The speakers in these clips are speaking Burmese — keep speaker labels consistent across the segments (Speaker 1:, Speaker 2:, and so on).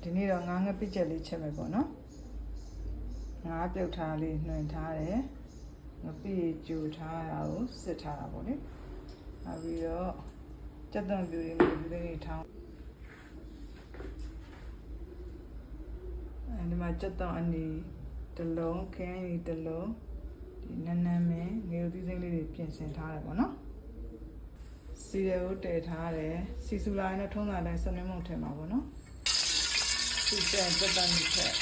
Speaker 1: ဒီနေ့တော့ငါးငပိချက်လေးချက်မယ်ပေါ့နော်ငါးပြုတ်ထားလေးနှွင်ထားတယ်ငပိကြိုထားတာကိုစစ်ထားတာပေါ့လေနောက်ပြီးတော့ကြက်သွန်ပြူတွေမျိုးတွေထောင်းအဲဒီမှာကြက်သွန်အနီတစ်လုံးခင်းရီတစ်လုံးဒီနန်းနန်းမင်းငရုတ်သီးစိမ့်လေးတွေပြင်ဆင်ထားတယ်ပေါ့နော်စီရကိုတည်ထားတယ်စီဆူလာနဲ့ထုံးတာတိုင်းစနစ်မုံထည့်မှာပေါ့နော်ဒီကျန်တက်တန်ထက်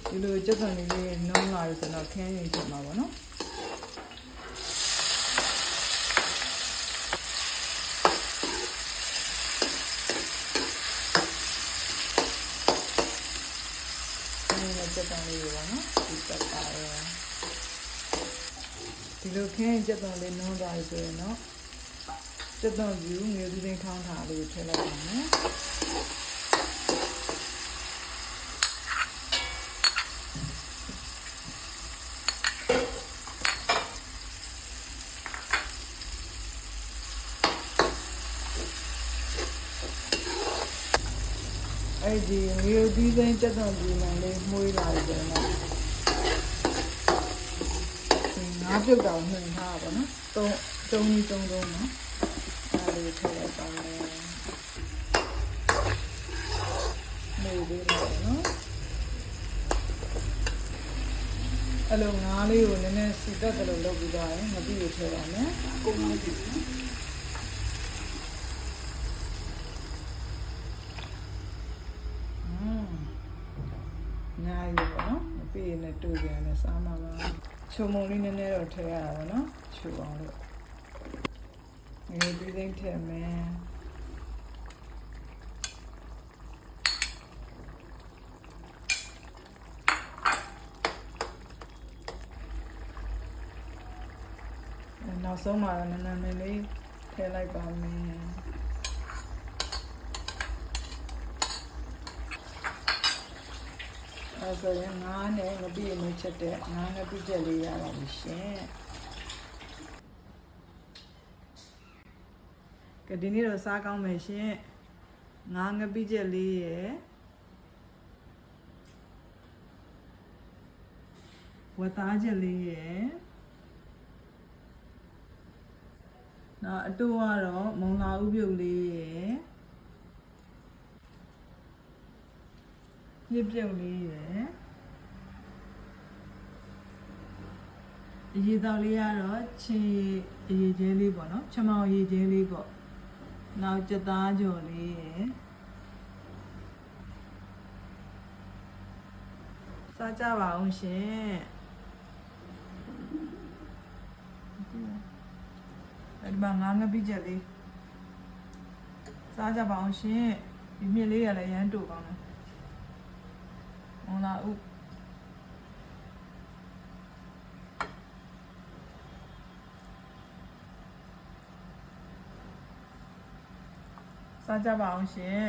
Speaker 1: ဒီလိုကြက်သွန်လေးနုံးလာလို့ဆိုတော့ခင်းရင်ဖြစ်မှာပေါ့နော်ကြက်သွန်လေးပေါ့နော်ဒီတက်ပါရောဒီလိုခင်းကြက်သွန်လေးနုံးသွားပြီဆိုရင်တော့ကြက်သွန်ပြူငယ်သီးသိမ်းထောင်းထားလေးထည့်လိုက်ပါမယ်အဲ့ဒီမျိုးသီးသိမ်းကြက်သွန်ပြူမှန်လေးမှုေးလာတယ်နော်ငါးပြုတ်တောင်နှွင်ထားပါတော့တုံးကြီးနော်အဲ့ဒီထည့်လိုက်ပါမယ်မှုေးလေးလာနော်အဲ့လိုငါးလေးကိုနည်းနည်းစီတက်တယ်လို့လုပ်ပြီးသွားရင်ငပိကိုထည့်ပါမယ်ကိုငါးကြည့်နော်ညာရီပေါ့နော်မပြေနဲ့တူပြန်နဲ့စားမှာပါချုံမုံလေးနည်းနည်းတော့ထည့်ရတာပေါ့နော်ချူအောင်လို့ငယ်ပြီးသိမ့်ထည့်မယ်နောက်ဆုံးမှာနည်းနည်းလေးထည့်လိုက်ပါမယ်အဲ့ဆိုရင်ငါးနဲ့ငပိနဲ့ချက်တဲ့ငါးငပိချက်လေးရပါပြီရှင်ကဲဒီနေ့တော့စားကောင်းမယ်ရှင်ငါးငပိချက်လေးရယ်ဝတ်သားချက်လေးရယ်နောက်အတူကတော့မုံလာဥပြုတ်လေးရယ်ညစ်ပြုတ်လေးရယ်အရေးသားလေးကတော့ချင်းအရေးကျဲလေးပေါ့နော်ချမောင်အရေးကျဲလေးပေါ့နောက်ကြက်သားကြော်လေးရယ်စားကြပါအောင်ရှင်ဒီမှာငါးငပိချက်လေးစားကြပါအောင်ရှင်ဒီမြစ်လေးရလည်းရမ်းတူကောင်းတယ်မလာဦးစားကြပါအောင်ရှင်